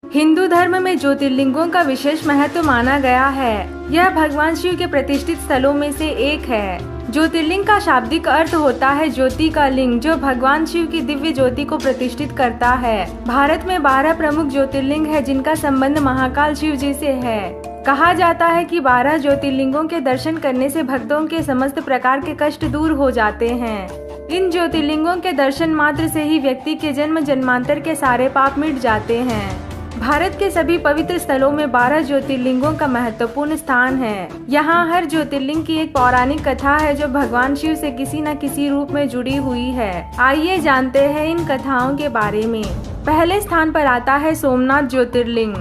हिंदू धर्म में ज्योतिर्लिंगों का विशेष महत्व माना गया है। यह भगवान शिव के प्रतिष्ठित स्थलों में से एक है। ज्योतिर्लिंग का शाब्दिक अर्थ होता है ज्योति का लिंग, जो भगवान शिव की दिव्य ज्योति को प्रतिष्ठित करता है। भारत में 12 प्रमुख ज्योतिर्लिंग है, जिनका संबंध महाकाल शिव जी से है। कहा जाता है कि 12 ज्योतिर्लिंगों के दर्शन करने से भक्तों के समस्त प्रकार के कष्ट दूर हो जाते हैं। इन ज्योतिर्लिंगों के दर्शन मात्र से ही व्यक्ति के जन्म जन्मांतर के सारे पाप मिट जाते हैं। भारत के सभी पवित्र स्थलों में 12 ज्योतिर्लिंगों का महत्वपूर्ण स्थान है। यहाँ हर ज्योतिर्लिंग की एक पौराणिक कथा है, जो भगवान शिव से किसी न किसी रूप में जुड़ी हुई है। आइए जानते हैं इन कथाओं के बारे में। पहले स्थान पर आता है सोमनाथ ज्योतिर्लिंग।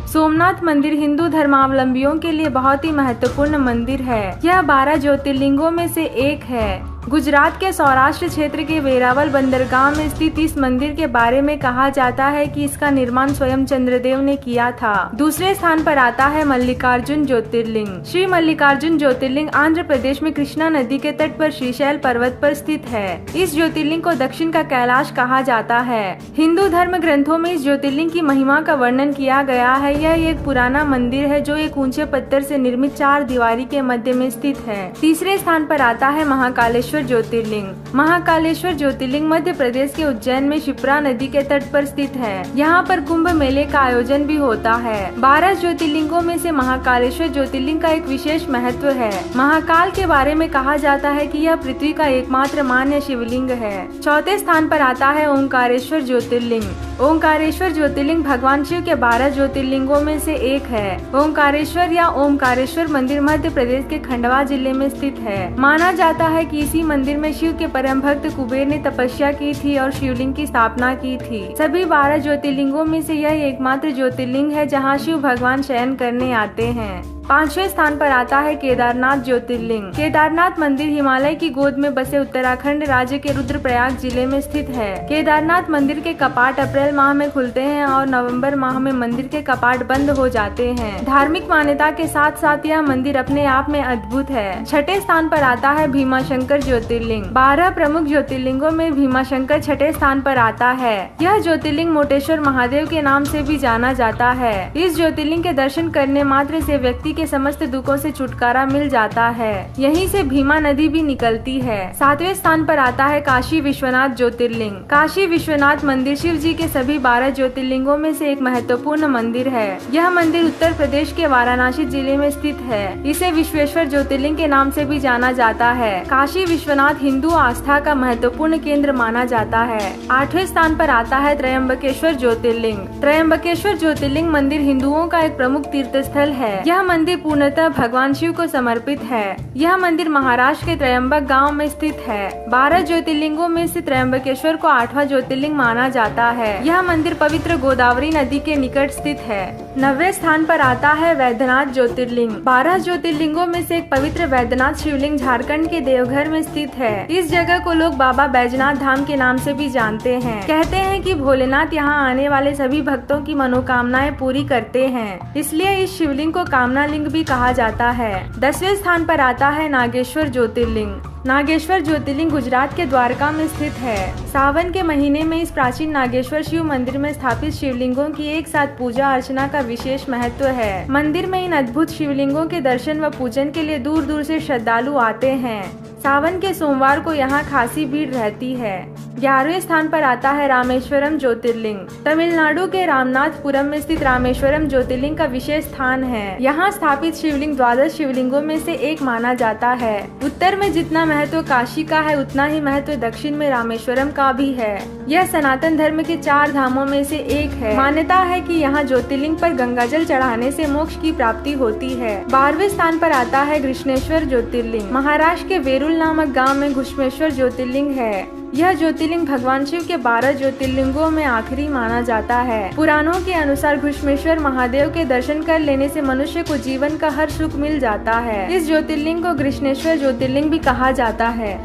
सोमनाथ मंदिर हिंदू धर्मावलंबियों के लिए बहुत ही महत्वपूर्ण मंदिर है। यह 12 ज्योतिर्लिंगों में से एक है। गुजरात के सौराष्ट्र क्षेत्र के वेरावल बंदरगाह में स्थित इस मंदिर के बारे में कहा जाता है कि इसका निर्माण स्वयं चंद्रदेव ने किया था। दूसरे स्थान पर आता है मल्लिकार्जुन ज्योतिर्लिंग। श्री मल्लिकार्जुन ज्योतिर्लिंग आंध्र प्रदेश में कृष्णा नदी के तट पर श्रीशैल पर्वत पर स्थित है। इस ज्योतिर्लिंग को दक्षिण का कैलाश कहा जाता है। हिंदू धर्म ग्रंथों में इस ज्योतिर्लिंग की महिमा का वर्णन किया गया है। यह एक पुराना मंदिर है, जो एक ऊंचे पत्थर से निर्मित 4 दीवारी के मध्य में स्थित है। तीसरे स्थान पर आता है महाकालेश्वर ज्योतिर्लिंग। महाकालेश्वर ज्योतिर्लिंग मध्य प्रदेश के उज्जैन में शिप्रा नदी के तट पर स्थित है। यहाँ पर कुंभ मेले का आयोजन भी होता है। 12 ज्योतिर्लिंगों में से महाकालेश्वर ज्योतिर्लिंग का एक विशेष महत्व है। महाकाल के बारे में कहा जाता है कि यह पृथ्वी का एकमात्र मान्य शिवलिंग है। चौथे स्थान पर आता है ओंकारेश्वर ज्योतिर्लिंग। ओंकारेश्वर ज्योतिर्लिंग भगवान शिव के 12 ज्योतिर्लिंगों में से एक है। ओंकारेश्वर या ओमकारेश्वर मंदिर मध्य प्रदेश के खंडवा जिले में स्थित है। माना जाता है कि इसी मंदिर में शिव के परम भक्त कुबेर ने तपस्या की थी और शिवलिंग की स्थापना की थी। सभी 12 ज्योतिर्लिंगों में से यह एकमात्र ज्योतिर्लिंग है जहां शिव भगवान शयन करने आते हैं। 5वें स्थान पर आता है केदारनाथ ज्योतिर्लिंग। केदारनाथ मंदिर हिमालय की गोद में बसे उत्तराखंड राज्य के रुद्रप्रयाग जिले में स्थित है। केदारनाथ मंदिर के कपाट अप्रैल माह में खुलते हैं और नवंबर माह में मंदिर के कपाट बंद हो जाते हैं। धार्मिक मान्यता के साथ साथ यह मंदिर अपने आप में अद्भुत है। 6ठे स्थान पर आता है भीमाशंकर ज्योतिर्लिंग। 12 प्रमुख ज्योतिर्लिंगों में भीमाशंकर 6ठे स्थान पर आता है। यह ज्योतिर्लिंग मोटेश्वर महादेव के नाम से भी जाना जाता है। इस ज्योतिर्लिंग के दर्शन करने मात्र से व्यक्ति के समस्त दुखों से छुटकारा मिल जाता है। यहीं से भीमा नदी भी निकलती है। 7वें स्थान पर आता है काशी विश्वनाथ ज्योतिर्लिंग। काशी विश्वनाथ मंदिर शिव जी के सभी 12 ज्योतिर्लिंगों में से एक महत्वपूर्ण मंदिर है। यह मंदिर उत्तर प्रदेश के वाराणसी जिले में स्थित है। इसे विश्वेश्वर ज्योतिर्लिंग के नाम से भी जाना जाता है। काशी विश्वनाथ हिंदू आस्था का महत्वपूर्ण केंद्र माना जाता है। 8वें स्थान पर आता है त्रयंबकेश्वर ज्योतिर्लिंग। त्रयंबकेश्वर ज्योतिर्लिंग मंदिर हिंदुओं का एक प्रमुख तीर्थ स्थल है। यह मंदिर पूर्णतः भगवान शिव को समर्पित है। यह मंदिर महाराष्ट्र के त्रयंबक गांव में स्थित है। 12 ज्योतिर्लिंगों में से त्रयंबकेश्वर को 8वां ज्योतिर्लिंग माना जाता है। यह मंदिर पवित्र गोदावरी नदी के निकट स्थित है। 9वें स्थान पर आता है वैद्यनाथ ज्योतिर्लिंग। 12 ज्योतिर्लिंगों में से एक पवित्र वैद्यनाथ शिवलिंग झारखंड के देवघर में स्थित है। इस जगह को लोग बाबा बैजनाथ धाम के नाम से भी जानते हैं। कहते हैं कि भोलेनाथ यहाँ आने वाले सभी भक्तों की मनोकामनाएं पूरी करते हैं, इसलिए इस शिवलिंग को कामना लिंग भी कहा जाता है। 10वें स्थान पर आता है नागेश्वर ज्योतिर्लिंग। नागेश्वर ज्योतिर्लिंग गुजरात के द्वारका में स्थित है। सावन के महीने में इस प्राचीन नागेश्वर शिव मंदिर में स्थापित शिवलिंगों की एक साथ पूजा अर्चना का विशेष महत्व है। मंदिर में इन अद्भुत शिवलिंगों के दर्शन व पूजन के लिए दूर दूर से श्रद्धालु आते हैं। सावन के सोमवार को यहाँ खासी भीड़ रहती है। 11वें स्थान पर आता है रामेश्वरम ज्योतिर्लिंग। तमिलनाडु के रामनाथपुरम में स्थित रामेश्वरम ज्योतिर्लिंग का विशेष स्थान है। यहाँ स्थापित शिवलिंग 12 शिवलिंगों में से एक माना जाता है। उत्तर में जितना महत्व काशी का है, उतना ही महत्व दक्षिण में रामेश्वरम का भी है। यह सनातन धर्म के 4 धामों में से एक है। मान्यता है कि यहाँ ज्योतिर्लिंग पर गंगाजल चढ़ाने से मोक्ष की प्राप्ति होती है। 12वें स्थान पर आता है घृष्णेश्वर ज्योतिर्लिंग। महाराष्ट्र के वेरुल नामक गांव में घृष्णेश्वर ज्योतिर्लिंग है। यह ज्योतिर्लिंग भगवान शिव के 12 ज्योतिर्लिंगों में आखिरी माना जाता है। पुराणों के अनुसार घृष्णेश्वर महादेव के दर्शन कर लेने से मनुष्य को जीवन का हर सुख मिल जाता है। इस ज्योतिर्लिंग को घृष्णेश्वर ज्योतिर्लिंग भी कहा जाता है।